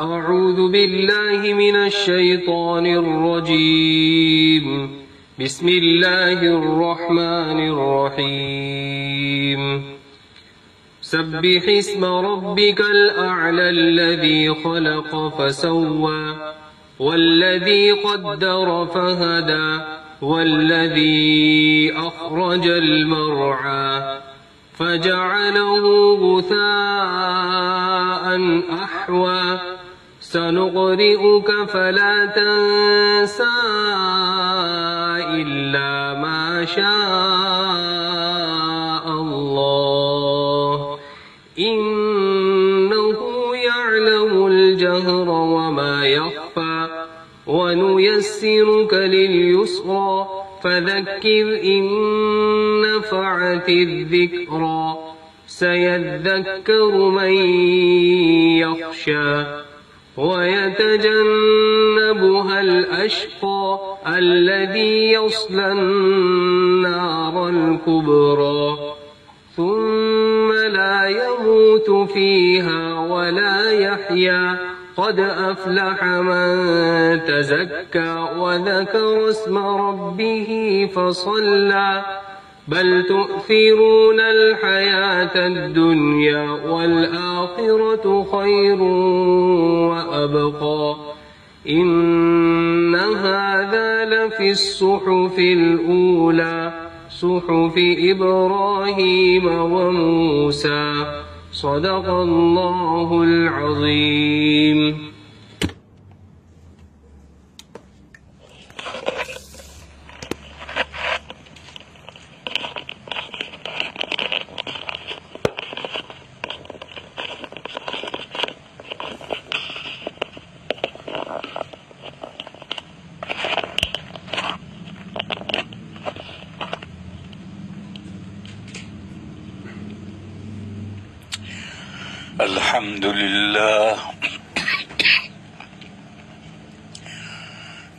أعوذ بالله من الشيطان الرجيم. بسم الله الرحمن الرحيم. سبح اسم ربك الأعلى الذي خلق فسوى والذي قدر فهدى والذي أخرج المرعى فجعله غثاء أحوى سنقرئك فلا تنسى إلا ما شاء الله إنه يعلم الجهر وما يخفى ونيسرك لليسرى فذكر إن نفعت الذكرى سيذكر من يخشى ويتجنبها الأشقى الذي يصلى النار الكبرى ثم لا يموت فيها ولا يحيا قد أفلح من تزكى وذكر اسم ربه فصلى بل تؤثرون الحياة الدنيا والآخرة خير وأبقى إن هذا لفي الصحف الأولى صحف إبراهيم وموسى صدق الله العظيم. الحمد لله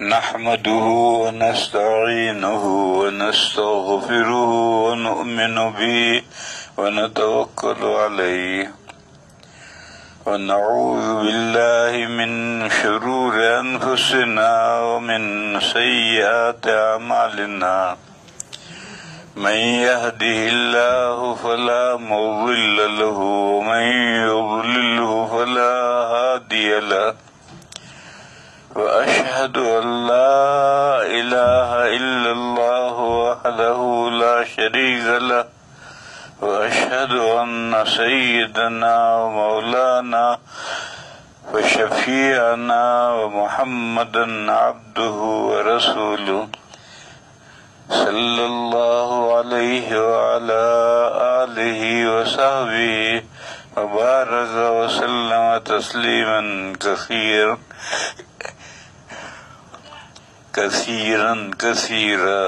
نحمده ونستعينه ونستغفره ونؤمن به ونتوكل عليه ونعوذ بالله من شرور أنفسنا ومن سيئات أعمالنا من يهده الله فلا مضل له ومن يضلله فلا هادي له وأشهد أن لا إله إلا الله وحده لا شريك له وأشهد أن سيدنا ومولانا وشفيعنا ومحمدا عبده ورسوله صلى الله عليه وعلى آله وصحبه وبارك وسلم تسليما كثيرا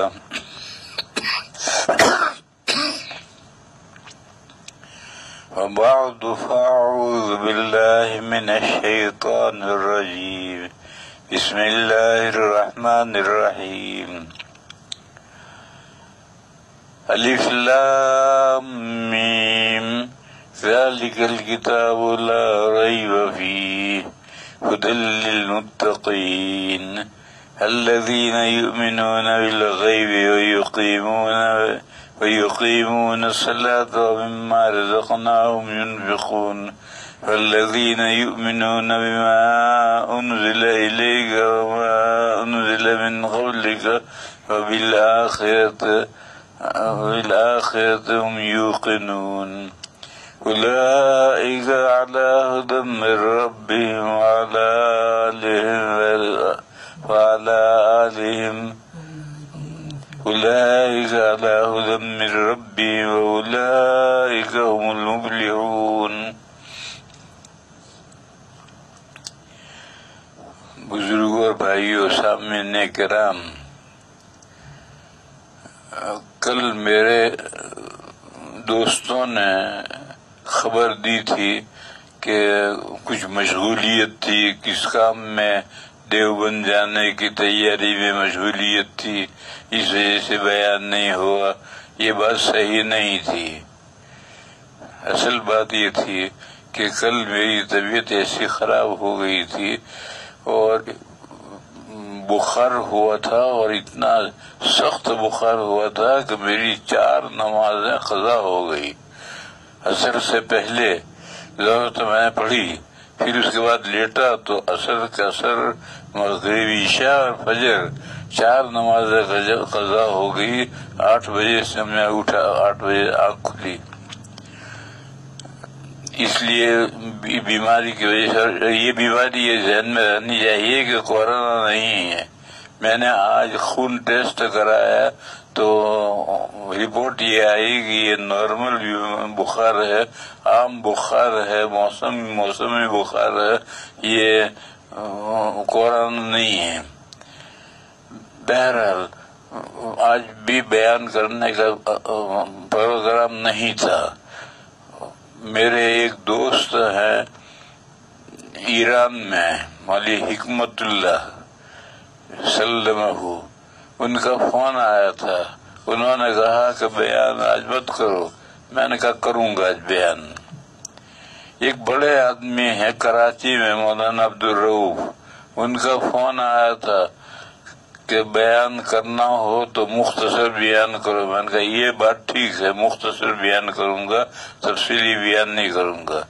وبعد فأعوذ بالله من الشيطان الرجيم بسم الله الرحمن الرحيم الف لام میم ذلك الكتاب لا ريب فيه هدى للمتقين الذين يؤمنون بالغيب ويقيمون الصلاة ومما رزقناهم ينفقون والذين يؤمنون بما أنزل إليك وما أنزل من قبلك وبالآخرة هم يوقنون أولئك على هدى من ربهم وعلى آلهم أولئك على هدى من ربهم وأولئك هم المفلحون. بزرگوں اور بھائیوں سامعین کرام، کل میرے دوستوں نے خبر دی تھی کہ کچھ مشغولیت تھی، کس کام میں دیوبند جانے کی تیاری میں مشغولیت تھی، اس وجہ سے بیان نہیں ہوا. یہ بات صحیح نہیں تھی. اصل بات یہ تھی کہ کل میری طبیعت ایسی خراب ہو گئی تھی اور بخار ہوا تھا، اور اتنا سخت بخار ہوا تھا کہ میری 4 نمازیں قضا ہو گئی۔ عصر سے پہلے ظہر تو میں نے پڑھی، پھر اس کے بعد لیٹا تو عصر کا عصر، مغرب، عشاء اور فجر 4 نمازیں قضا ہو گئی۔ 8 بجے سے میں اٹھا، 8 بجے آنکھ کھلی۔ اس لیے بیماری کی وجہ سے، یہ بیماری یہ ذہن میں رہنی چاہیے کہ کورونا نہیں ہے۔ میں نے آج خون ٹیسٹ کرایا تو رپورٹ یہ آئی کہ یہ نارمل بخار ہے، عام بخار ہے، موسمی بخار ہے، یہ کورونا نہیں ہے۔ بہرحال آج بھی بیان کرنے کا پروگرام نہیں تھا۔ میرے ایک دوست ہیں ایران میں، مولی حکمت اللہ سلمہ، ان کا فون آیا تھا۔ انہوں نے کہا کہ بیان آج مت کرو۔ میں نے کہا کروں گا آج بیان۔ ایک بڑے آدمی ہیں کراچی میں، مولانا عبدالرؤف، ان کا فون آیا تھا کہ بیان کرنا ہو تو مختصر بیان کرو۔ میں نے کہا یہ بات ٹھیک ہے، مختصر بیان کروں گا، تفصیلی بیان نہیں کروں گا۔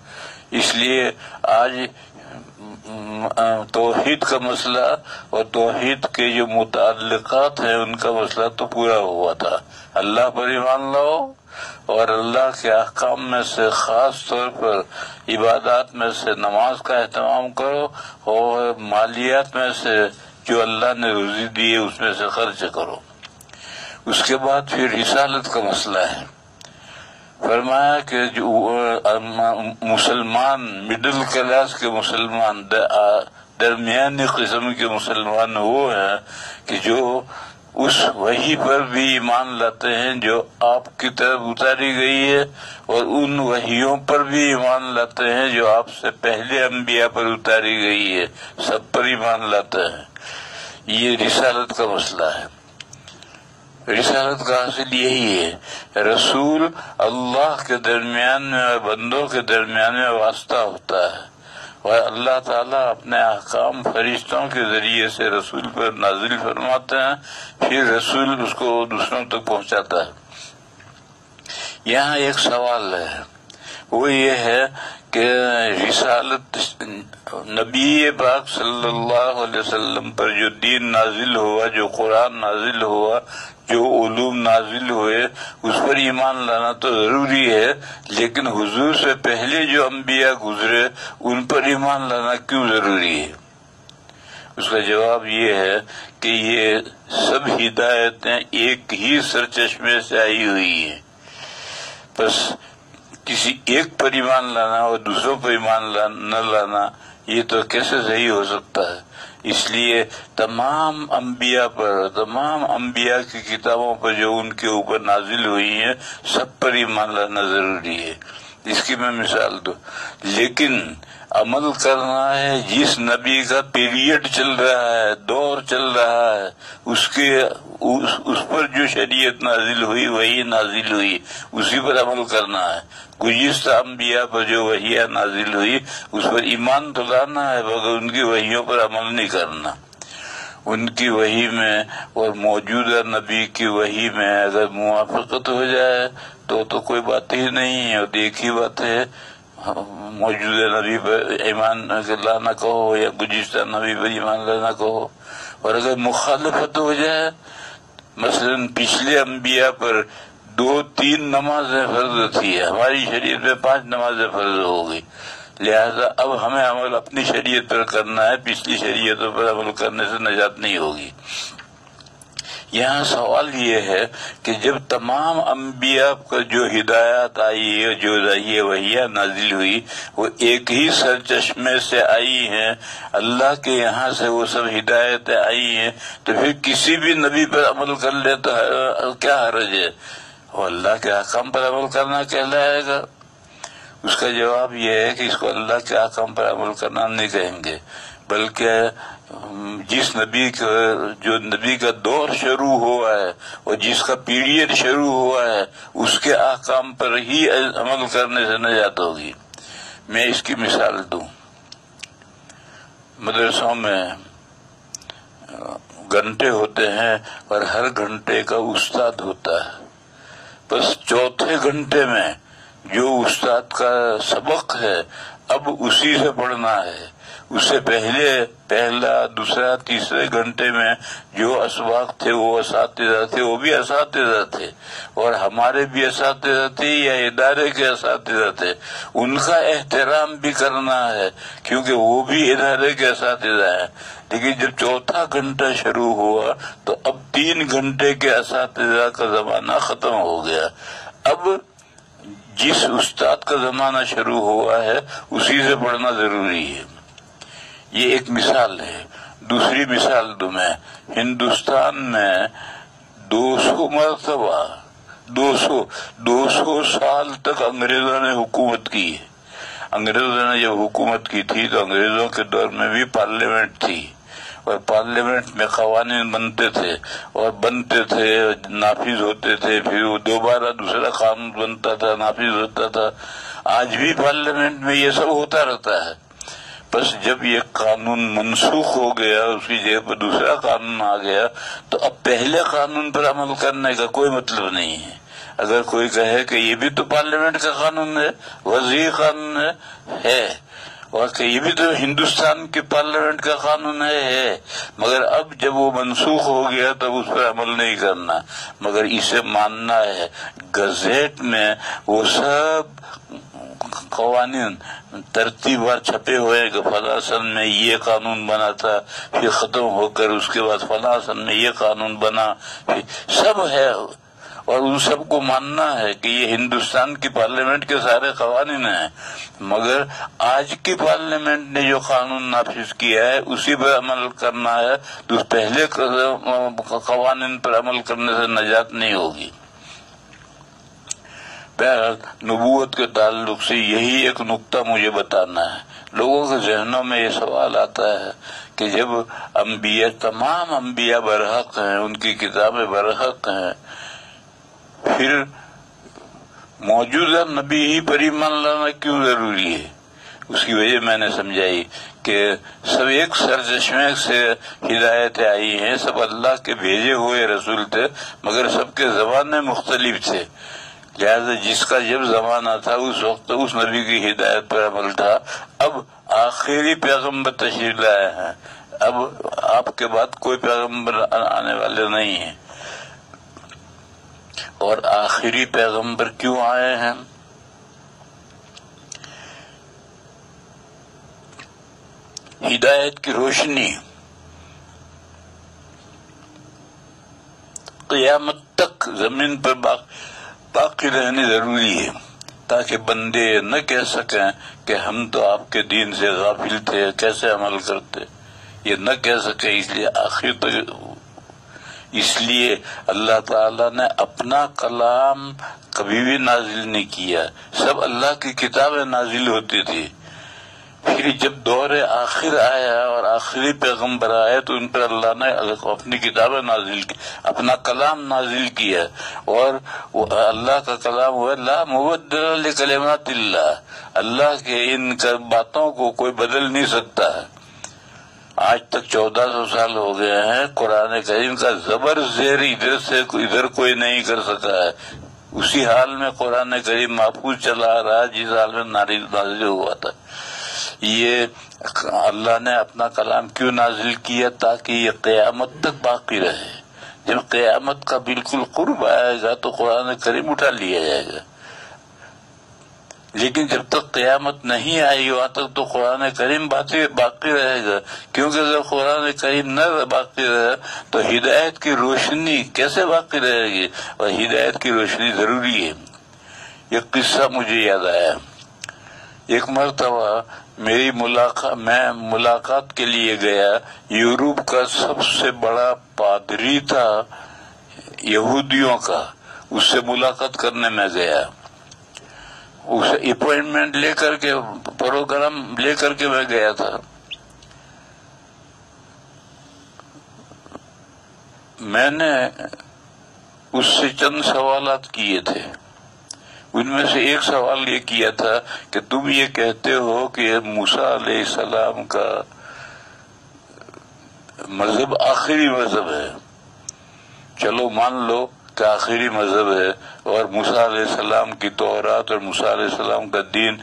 اس لیے آج توحید کا مسئلہ اور توحید کے جو متعلقات ہیں ان کا مسئلہ تو پورا ہوا تھا۔ اللہ پر ایمان لاؤ اور اللہ کے احکام میں سے خاص طور پر عبادات میں سے نماز کا اہتمام کرو، اور مالیات میں سے جو اللہ نے روزی دی ہے اس میں سے خرچ کرو۔ اس کے بعد پھر رسالت کا مسئلہ ہے۔ فرمایا کہ جو مسلمان مڈل کلاس کے مسلمان، درمیانی قسم کے مسلمان وہ ہیں کہ جو اس وحی پر بھی ایمان لاتے ہیں جو آپ کی طرف اتاری گئی ہے، اور ان وحیوں پر بھی ایمان لاتے ہیں جو آپ سے پہلے انبیاء پر اتاری گئی ہے، سب پر ایمان لاتے ہیں۔ یہ رسالت کا مسئلہ ہے۔ رسالت کا حاصل یہی ہے، رسول اللہ کے درمیان میں اور بندوں کے درمیان میں واسطہ ہوتا ہے، اور اللہ تعالیٰ اپنے احکام فرشتوں کے ذریعے سے رسول پر نازل فرماتے ہیں، پھر رسول اس کو دوسروں تک پہنچاتا ہے۔ یہاں ایک سوال ہے، وہ یہ ہے کہ رسالت نبی پاک صلی اللہ علیہ وسلم پر جو دین نازل ہوا، جو قرآن نازل ہوا، جو علوم نازل ہوئے، اس پر ایمان لانا تو ضروری ہے، لیکن حضور سے پہلے جو انبیاء گزرے ان پر ایمان لانا کیوں ضروری ہے؟ اس کا جواب یہ ہے کہ یہ سب ہدایتیں ایک ہی سرچشمے سے آئی ہوئی ہیں، بس کسی ایک پر ایمان لانا اور دوسروں پر ایمان نہ لانا یہ تو کیسے صحیح ہو سکتا ہے؟ اس لیے تمام انبیاء پر، تمام انبیاء کی کتابوں پر جو ان کے اوپر نازل ہوئی ہیں، سب پر ایمان لانا ضروری ہے۔ اس کی میں مثال دوں، لیکن عمل کرنا ہے جس نبی کا پیریڈ چل رہا ہے، دور چل رہا ہے، اس پر جو شریعت نازل ہوئی وہی نازل ہوئی، اسی پر عمل کرنا ہے۔ گزشتہ انبیاء پر جو وحیاں نازل ہوئی اس پر ایمان تو لانا ہے، مگر ان کی وحیوں پر عمل نہیں کرنا۔ ان کی وحی میں اور موجودہ نبی کی وحی میں اگر موافقت ہو جائے تو کوئی بات ہی نہیں ہے، اور ایک ہی بات ہے، موجودہ نبی پر ایمان لانا کہو یا گزشتہ نبی پر ایمان لانا کہو۔ اور اگر مخالفت ہو جائے، مثلا پچھلے انبیاء پر 2-3 نمازیں فرض تھی، ہماری شریعت میں 5 نمازیں فرض ہو گئی، لہذا اب ہمیں عمل اپنی شریعت پر کرنا ہے، پچھلی شریعتوں پر عمل کرنے سے نجات نہیں ہوگی۔ یہاں سوال یہ ہے کہ جب تمام انبیاء پر جو ہدایات آئی ہے، جو یہ وحیاں نازل ہوئی، وہ ایک ہی سرچشمے سے آئی ہیں، اللہ کے یہاں سے وہ سب ہدایتیں آئی ہیں، تو پھر کسی بھی نبی پر عمل کر لے تو کیا حرج ہے؟ وہ اللہ کے احکام پر عمل کرنا کہلائے گا۔ اس کا جواب یہ ہے کہ اس کو اللہ کے احکام پر عمل کرنا نہیں کہیں گے، بلکہ جس نبی کا جو نبی کا دور شروع ہوا ہے اور جس کا پیریڈ شروع ہوا ہے اس کے احکام پر ہی عمل کرنے سے نجات ہوگی۔ میں اس کی مثال دوں. مدرسوں میں گھنٹے ہوتے ہیں اور ہر گھنٹے کا استاد ہوتا ہے. بس چوتھے گھنٹے میں جو استاد کا سبق ہے اب اسی سے پڑھنا ہے. اس سے پہلا دوسرا تیسرے گھنٹے میں جو اسباق تھے وہ اساتذہ تھے، وہ بھی اساتذہ تھے، اور ہمارے بھی اساتذہ تھے یا ادارے کے اساتذہ تھے. ان کا احترام بھی کرنا ہے کیونکہ وہ بھی ادارے کے اساتذہ ہیں. لیکن جب چوتھا گھنٹہ شروع ہوا تو اب 3 گھنٹے کے اساتذہ کا زمانہ ختم ہو گیا. اب جس استاد کا زمانہ شروع ہوا ہے اسی سے پڑھنا ضروری ہے. یہ ایک مثال ہے. دوسری مثال دوں میں. ہندوستان میں 200 مرتبہ 200 سال تک انگریزوں نے حکومت کی ہے. انگریزوں نے جب حکومت کی تھی تو انگریزوں کے دور میں بھی پارلیمنٹ تھی، اور پارلیمنٹ میں قوانین بنتے تھے نافذ ہوتے تھے، پھر وہ دوبارہ دوسرا قانون بنتا تھا، نافذ ہوتا تھا. آج بھی پارلیمنٹ میں یہ سب ہوتا رہتا ہے. بس جب یہ قانون منسوخ ہو گیا، اس کی جگہ پر دوسرا قانون آ گیا، تو اب پہلے قانون پر عمل کرنے کا کوئی مطلب نہیں ہے. اگر کوئی کہے کہ یہ بھی تو پارلیمنٹ کا قانون ہے، وضعی قانون ہے، اور کہ یہ بھی تو ہندوستان کے پارلیمنٹ کا قانون ہے، مگر اب جب وہ منسوخ ہو گیا تب اس پر عمل نہیں کرنا، مگر اسے ماننا ہے. گزٹ میں وہ سب قوانین ترتیب وار چھپے ہوئے کہ فلاں سن میں یہ قانون بنا تھا، پھر ختم ہو کر اس کے بعد فلاں سن میں یہ قانون بنا، سب ہے. اور ان سب کو ماننا ہے کہ یہ ہندوستان کی پارلیمنٹ کے سارے قوانین ہیں، مگر آج کی پارلیمنٹ نے جو قانون نافذ کیا ہے اسی پر عمل کرنا ہے. تو پہلے قوانین پر عمل کرنے سے نجات نہیں ہوگی. نبوت کے تعلق سے یہی ایک نقطہ مجھے بتانا ہے. لوگوں کے ذہنوں میں یہ سوال آتا ہے کہ جب تمام انبیاء برحق ہیں، ان کی کتابیں برحق ہیں، پھر موجودہ نبی ہی پر ایمان لانا کیوں ضروری ہے؟ اس کی وجہ میں نے سمجھائی کہ سب ایک سرچشمے سے ہدایتیں آئی ہیں، سب اللہ کے بھیجے ہوئے رسول تھے، مگر سب کے زمانے مختلف تھے. لہذا جس کا جب زمانہ تھا اس وقت اس نبی کی ہدایت پر عمل تھا. اب آخری پیغمبر تشریف لائے ہیں، اب آپ کے بعد کوئی پیغمبر آنے والے نہیں ہیں. اور آخری پیغمبر کیوں آئے ہیں؟ ہدایت کی روشنی قیامت تک زمین پر باقی رہنی ضروری ہے، تاکہ بندے نہ کہہ سکیں کہ ہم تو آپ کے دین سے غافل تھے، کیسے عمل کرتے، یہ نہ کہہ سکیں. اس لیے آخر تک اس لیے اللہ تعالیٰ نے اپنا کلام کبھی بھی نازل نہیں کیا، سب اللہ کی کتابیں نازل ہوتی تھی. پھر جب دور آخر آیا اور آخری پیغمبر آئے تو ان پر اللہ نے اپنی کتابیں نازل کی، اپنا کلام نازل کیا، اور اللہ کا کلام ہوا لا مبدل لکلمات اللہ، اللہ کے ان باتوں کو کوئی بدل نہیں سکتا ہے. آج تک 1400 سال ہو گئے ہیں، قرآن کریم کا زبر زیر ادھر سے ادھر کوئی نہیں کر سکا ہے. اسی حال میں قرآن کریم محفوظ چلا آ رہا ہے جس حال میں نازل ہوا تھا. یہ اللہ نے اپنا کلام کیوں نازل کیا؟ تاکہ یہ قیامت تک باقی رہے. جب قیامت کا بالکل قرب آئے گا تو قرآن کریم اٹھا لیا جائے گا، لیکن جب تک قیامت نہیں آئی وہاں تک تو قرآن کریم باقی رہے گا. کیونکہ اگر قرآن کریم نہ باقی رہے تو ہدایت کی روشنی کیسے باقی رہے گی؟ اور ہدایت کی روشنی ضروری ہے. یہ قصہ مجھے یاد آیا. ایک مرتبہ میں ملاقات کے لیے گیا. یورپ کا سب سے بڑا پادری تھا یہودیوں کا، اس سے ملاقات کرنے میں گیا. اسے اپوائنٹمنٹ لے کر کے پروگرام لے کر کے میں گیا تھا. میں نے اس سے چند سوالات کیے تھے. ان میں سے ایک سوال یہ کیا تھا کہ تم یہ کہتے ہو کہ موسیٰ علیہ السلام کا مذہب آخری مذہب ہے، چلو مان لو کہ آخری مذہب ہے، اور موسیٰ علیہ السلام کی تورات اور موسیٰ علیہ السلام کا دین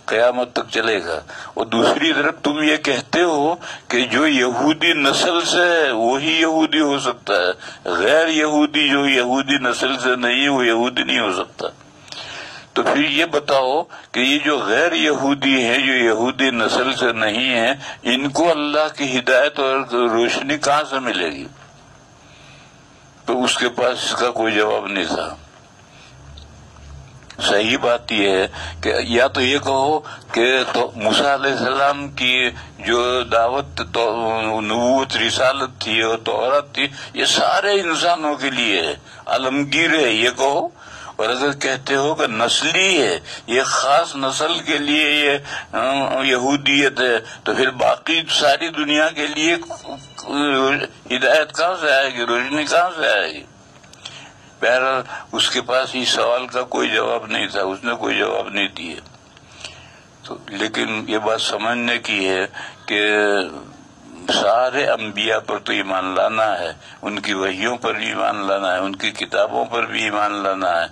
قیامت تک چلے گا، اور دوسری طرف تم یہ کہتے ہو کہ جو یہودی نسل سے ہے وہی یہودی ہو سکتا ہے، غیر یہودی جو یہودی نسل سے نہیں وہ یہودی نہیں ہو سکتا۔ تو پھر یہ بتاؤ کہ یہ جو غیر یہودی ہیں، جو یہودی نسل سے نہیں ہیں، ان کو اللہ کی ہدایت اور روشنی کہاں سے ملے گی؟ تو اس کے پاس اس کا کوئی جواب نہیں تھا۔ صحیح بات یہ ہے کہ یا تو یہ کہو کہ موسیٰ علیہ السلام کی جو دعوت نبوت رسالت تھی اور تورات تھی یہ سارے انسانوں کے لیے ہے، عالمگیر ہے، یہ کہو۔ اور اگر کہتے ہو کہ نسلی ہے، یہ خاص نسل کے لیے یہ یہودیت ہے، تو پھر باقی ساری دنیا کے لیے ہدایت کہاں سے آئے گی، روشنی کہاں سے آئے گی؟ بہرحال اس کے پاس اس سوال کا کوئی جواب نہیں تھا، اس نے کوئی جواب نہیں دیے۔ تو لیکن یہ بات سمجھنے کی ہے کہ سارے انبیاء پر تو ایمان لانا ہے، ان کی وحیوں پر بھی ایمان لانا ہے، ان کی کتابوں پر بھی ایمان لانا ہے،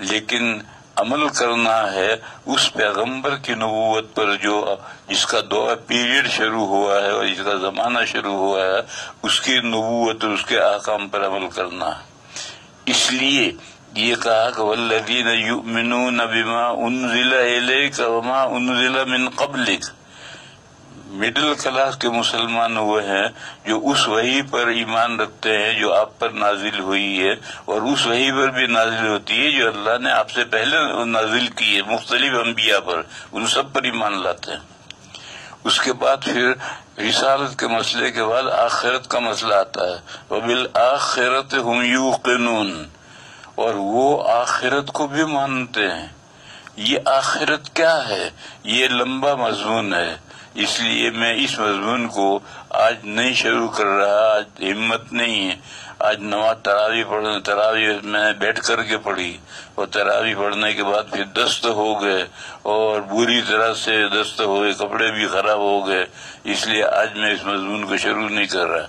لیکن عمل کرنا ہے اس پیغمبر کی نبوت پر جو جس کا دور پیریڈ شروع ہوا ہے اور جس کا زمانہ شروع ہوا ہے، اس کی نبوت اور اس کے احکام پر عمل کرنا ہے۔ اس لیے یہ کہا کہ والذین یؤمنون بما انزل الیک وما انزل من قبلک، مڈل کلاس کے مسلمان ہوئے ہیں جو اس وحی پر ایمان رکھتے ہیں جو آپ پر نازل ہوئی ہے، اور اس وحی پر بھی نازل ہوتی ہے جو اللہ نے آپ سے پہلے نازل کی ہے مختلف انبیاء پر، ان سب پر ایمان لاتے ہیں۔ اس کے بعد پھر رسالت کے مسئلے کے بعد آخرت کا مسئلہ آتا ہے، وَبِالْآخِرَةِ هُمْ يُوقِنُونَ، اور وہ آخرت کو بھی مانتے ہیں۔ یہ آخرت کیا ہے؟ یہ لمبا مضمون ہے، اس لیے میں اس مضمون کو آج نہیں شروع کر رہا، آج ہمت نہیں ہے۔ آج نماز تراویح میں بیٹھ کر کے پڑھی، اور تراویح پڑھنے کے بعد پھر دست ہو گئے اور بری طرح سے دست ہو گئے، کپڑے بھی خراب ہو گئے، اس لیے آج میں اس مضمون کو شروع نہیں کر رہا۔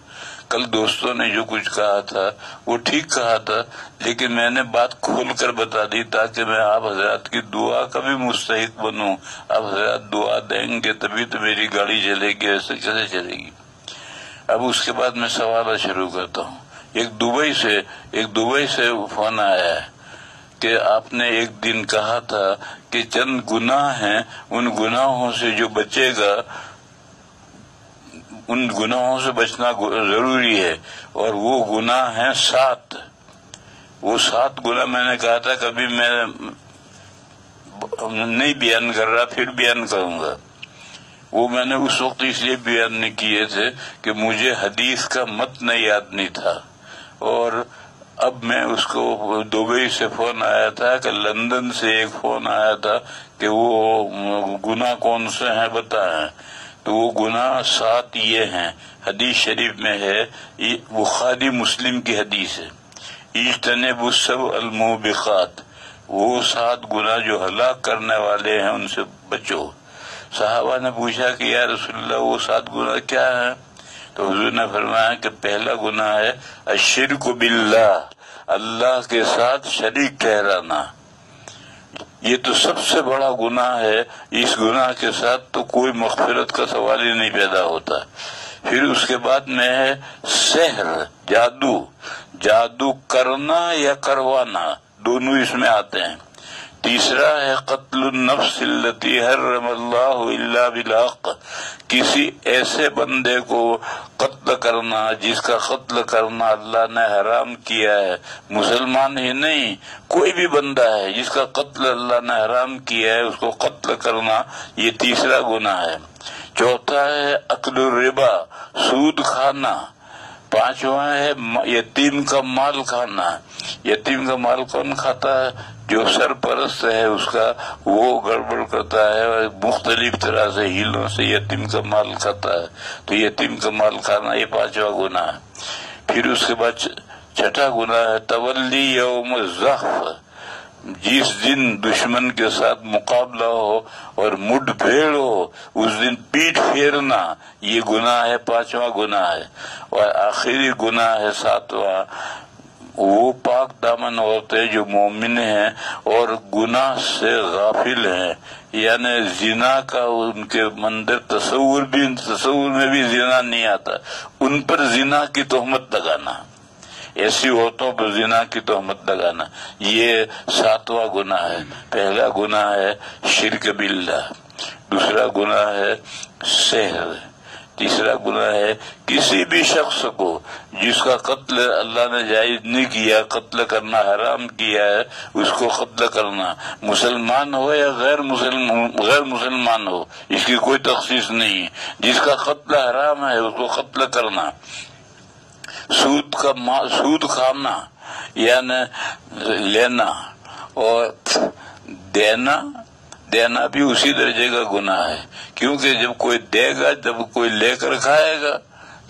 کل دوستوں نے جو کچھ کہا تھا وہ ٹھیک کہا تھا، لیکن میں نے بات کھول کر بتا دی تاکہ میں آپ حضرات کی دعا کا بھی مستحق بنوں۔ آپ حضرات دعا دیں گے تبھی تو میری گاڑی چلے گی، ایسے کیسے چلے گی؟ اب اس کے بعد میں سوال شروع کرتا ہوں۔ ایک دبئی سے فون آیا ہے کہ آپ نے ایک دن کہا تھا کہ چند گناہ ہیں، ان گناہوں سے جو بچے گا ان گناہوں سے بچنا ضروری ہے، اور وہ گناہ ہیں 7۔ وہ 7 گناہ میں نے کہا تھا کبھی میں نہیں بیان کر رہا، پھر بیان کروں گا۔ وہ میں نے اس وقت اس لیے بیان نہیں کیے تھے کہ مجھے حدیث کا متن یاد نہیں تھا، اور اب میں اس کو دبئی سے فون آیا تھا کہ لندن سے ایک فون آیا تھا کہ وہ گناہ کون سے ہیں بتائیں، تو وہ گناہ 7 یہ ہیں، حدیث شریف میں ہے، بخاری مسلم کی حدیث ہے، اجتنبوا السبع الموبقات، وہ 7 گناہ جو ہلاک کرنے والے ہیں ان سے بچو۔ صحابہ نے پوچھا کہ یا رسول اللہ وہ 7 گناہ کیا ہیں؟ تو حضور نے فرمایا کہ پہلا گناہ ہے الشرک باللہ، اللہ کے ساتھ شریک ٹھہرانا، یہ تو سب سے بڑا گناہ ہے، اس گناہ کے ساتھ تو کوئی مغفرت کا سوال ہی نہیں پیدا ہوتا۔ پھر اس کے بعد میں ہے سحر، جادو کرنا یا کروانا، دونوں اس میں آتے ہیں۔ تیسرا ہے قتل النفس التي حرم اللہ الا بالحق، کسی ایسے بندے کو قتل کرنا جس کا قتل کرنا اللہ نے حرام کیا ہے، مسلمان ہی نہیں کوئی بھی بندہ ہے جس کا قتل اللہ نے حرام کیا ہے اس کو قتل کرنا، یہ تیسرا گناہ ہے۔ چوتھا ہے اکل الربا، سود کھانا۔ پانچواں ہے یتیم کا مال کھانا۔ یتیم کا مال کون کھاتا ہے؟ جو سرپرست ہے اس کا، وہ گڑبڑ کرتا ہے اور مختلف طرح سے ہیلوں سے یتیم کا مال کھاتا ہے، تو یتیم کا مال کھانا یہ 5واں گناہ ہے۔ پھر اس کے بعد 6واں گناہ ہے تولی یوم الزحف، جس دن دشمن کے ساتھ مقابلہ ہو اور مڈ بھیڑ ہو اس دن پیٹ پھیرنا یہ گناہ ہے، 5واں گناہ ہے۔ اور آخری گناہ ہے 7واں، وہ پاک دامن عورتیں جو مومن ہیں اور گناہ سے غافل ہیں، یعنی زنا کا ان کے اندر تصور میں بھی زنا نہیں آتا، ان پر زنا کی تہمت لگانا، ایسی عورتوں پر زنا کی تہمت لگانا، یہ 7واں گناہ ہے۔ پہلا گناہ ہے شرک باللہ، دوسرا گناہ ہے سحر، تیسرا گناہ ہے کسی بھی شخص کو جس کا قتل اللہ نے جائز نہیں کیا، قتل کرنا حرام کیا ہے، اس کو قتل کرنا، مسلمان ہو یا غیر مسلمان ہو، اس کی کوئی تخصیص نہیں ہے، جس کا قتل حرام ہے اس کو قتل کرنا، سود کھانا یعنی لینا اور دینا بھی اسی درجے کا گناہ ہے، کیونکہ جب کوئی دے گا جب کوئی لے کر کھائے گا،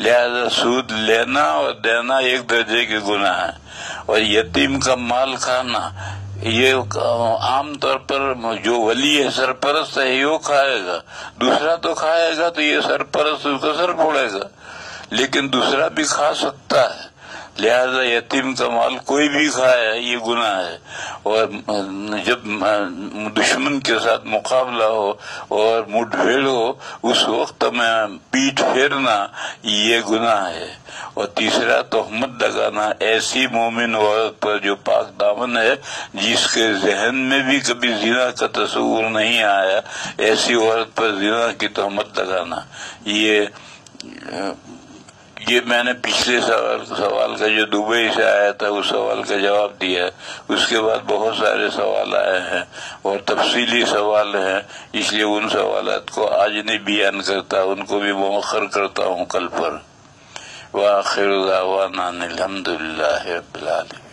لہذا سود لینا اور دینا ایک درجے کے گناہ ہے۔ اور یتیم کا مال کھانا یہ عام طور پر جو ولی ہے سرپرست ہے یہ کھائے گا، دوسرا تو کھائے گا تو یہ سرپرست اس کا سر پھوڑے گا، لیکن دوسرا بھی کھا سکتا ہے، لہذا یتیم کا مال کوئی بھی کھائے یہ گناہ ہے۔ اور جب دشمن کے ساتھ مقابلہ ہو اور مڈ بھیڑ ہو اس وقت میں پیٹ پھیرنا یہ گناہ ہے۔ اور تیسرا تہمت لگانا ایسی مومن عورت پر جو پاک دامن ہے، جس کے ذہن میں بھی کبھی زنا کا تصور نہیں آیا، ایسی عورت پر زنا کی تہمت لگانا، یہ میں نے پچھلے سوال کا جو دبئی سے آیا تھا اس سوال کا جواب دیا، اس کے بعد بہت سارے سوال آئے ہیں اور تفصیلی سوال ہیں، اس لیے ان سوالات کو آج نہیں بیان کرتا، ان کو بھی مؤخر کرتا ہوں کل پر۔ وآخر دعوانا الحمدللہ رب العالمین۔